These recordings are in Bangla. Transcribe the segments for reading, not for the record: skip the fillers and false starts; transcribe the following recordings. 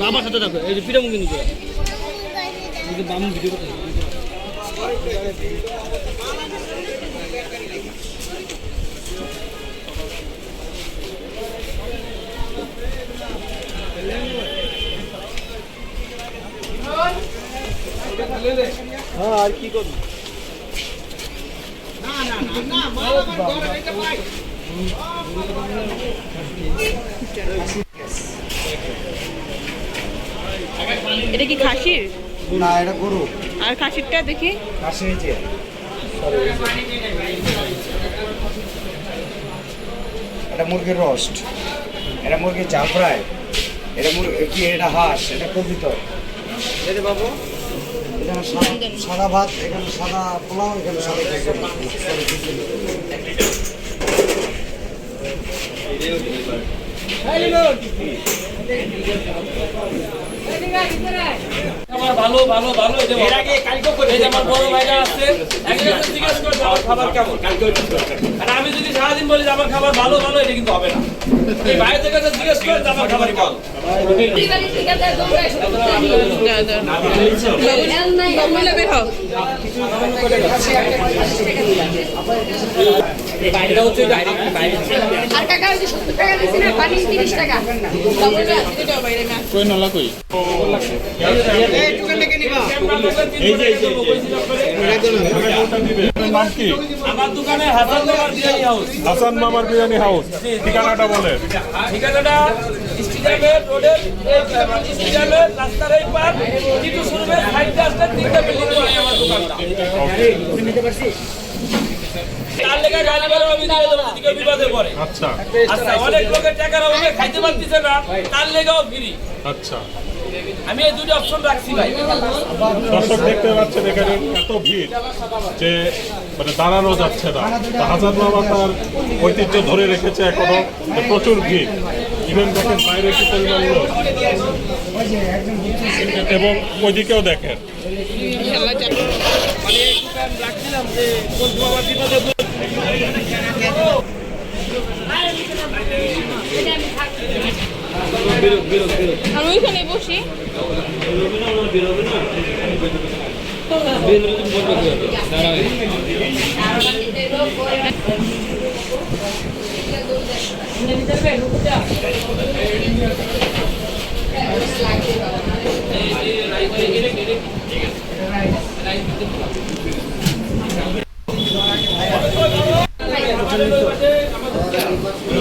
আমার সাথে থাকো, এই যে পিঠা মুখে নিচে বাম ভিডিও করতে হ্যাঁ আর কি করবো এটা কি খাসির? না, এটা গরু। আর খাসিরটা দেখি। খাসি নিচে এটা মুরগির রোস্ট, এটা মুরগির জাল ফ্রাই, এটা কি এটা হাঁস, এটা কবিতর। এটা বাবু এখানে সাদা ভাত, এখানে সাদা পোলাও, এখানে সাদা ভালো ভালো ভালো এর আগে কালকে করে এই যে আমার বড় ভাইরা আছে একজন জিজ্ঞেস করে আমার খাবার কেমন কালকে আর আমি যদি সারাদিন বলি যে আমার খাবার ভালো ভালো এটা কিন্তু হবে না এই ভাই থেকে জিজ্ঞেস করে যে আমার খাবার কেমন ঠিক আছে তোমরা বের হও। বাইরেটা হচ্ছে আর কাকা ওই যে 70 টাকা দিছি না পানি 30 টাকা কই নলা কই এই টুকান থেকে নিবা এই যে নাম কি? আমার দোকানে হাসান মামার বিরিয়ানি হাউস। হাসান মামার বিরিয়ানি হাউস। ঠিকানাটা বলেন। ঠিকানাটা স্টেডিয়ামের রোডের স্টেডিয়ামের রাস্তার এই পার টিটু শোরুমের সাইডে আসলে তিনটা বিল্ডিং পড়ে আমার দোকানটা। তার লেগে গাড়ি ভাড়া আমি দিয়ে দেবো দিকে বিপদে পড়ে। আচ্ছা আচ্ছা অনেক লোকের টাকার অভাবে খাইতে পারতেছে না তার লেগেও ফ্রি। আচ্ছা আমি এই দুটো অপশন রাখছি ভাই। দর্শক দেখতে পাচ্ছেন এখানে এত ভিড় যে মানে দাঁড়ানো যাচ্ছে না। তা হাসান মামা তার ঐতিহ্য ধরে রেখেছে এখনো, তো প্রচুর ভিড়। ইভেন দেখেন বাইরে কি পরিমাণ লোক, এবং ওইদিকেও দেখেন। মানে এই দোকান রাখছিলাম যে কোন বাবা বিপদে আর ওইখানে বসি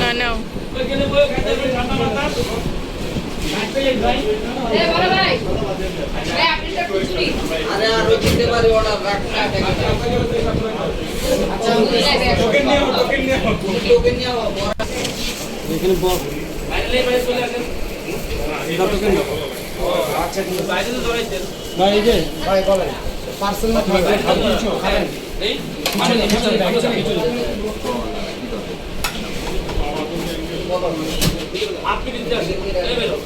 না নাও বড় ভাই ভাই আপনি তো খুচুরি আরে আর ওই দিতে পারি অর্ডার রাখ না আচ্ছা টোকেন নিয়ে এখানে বল বাইরে ভাই চলে আসেন টোকেন আচ্ছা ঠিক আছে বাইরে তো ধরাইছেন ভাই, এই যে ভাই বলেন পার্সেল না খাবেন খাবেন এই মানে আপনি দিতে আসেন এই বেরো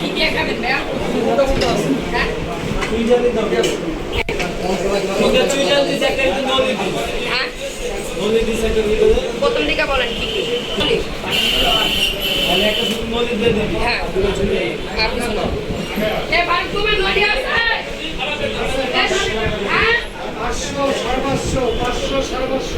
ইন্ডিয়া খাবেন ভাই হ্যাঁ তুই জানি দাও ওকে তুই জলদি চেক করে দিন নলি দিন হ্যাঁ নলি দিন চেক করে দিন প্রথম দিকে বলেন কি কি তাহলে একটা শুধু নলি দিয়ে দিন হ্যাঁ আপনি শুনুন এ ভাই তুমি নড়ি আছে হ্যাঁ 500 সর্বস্ব 500 সর্বস্ব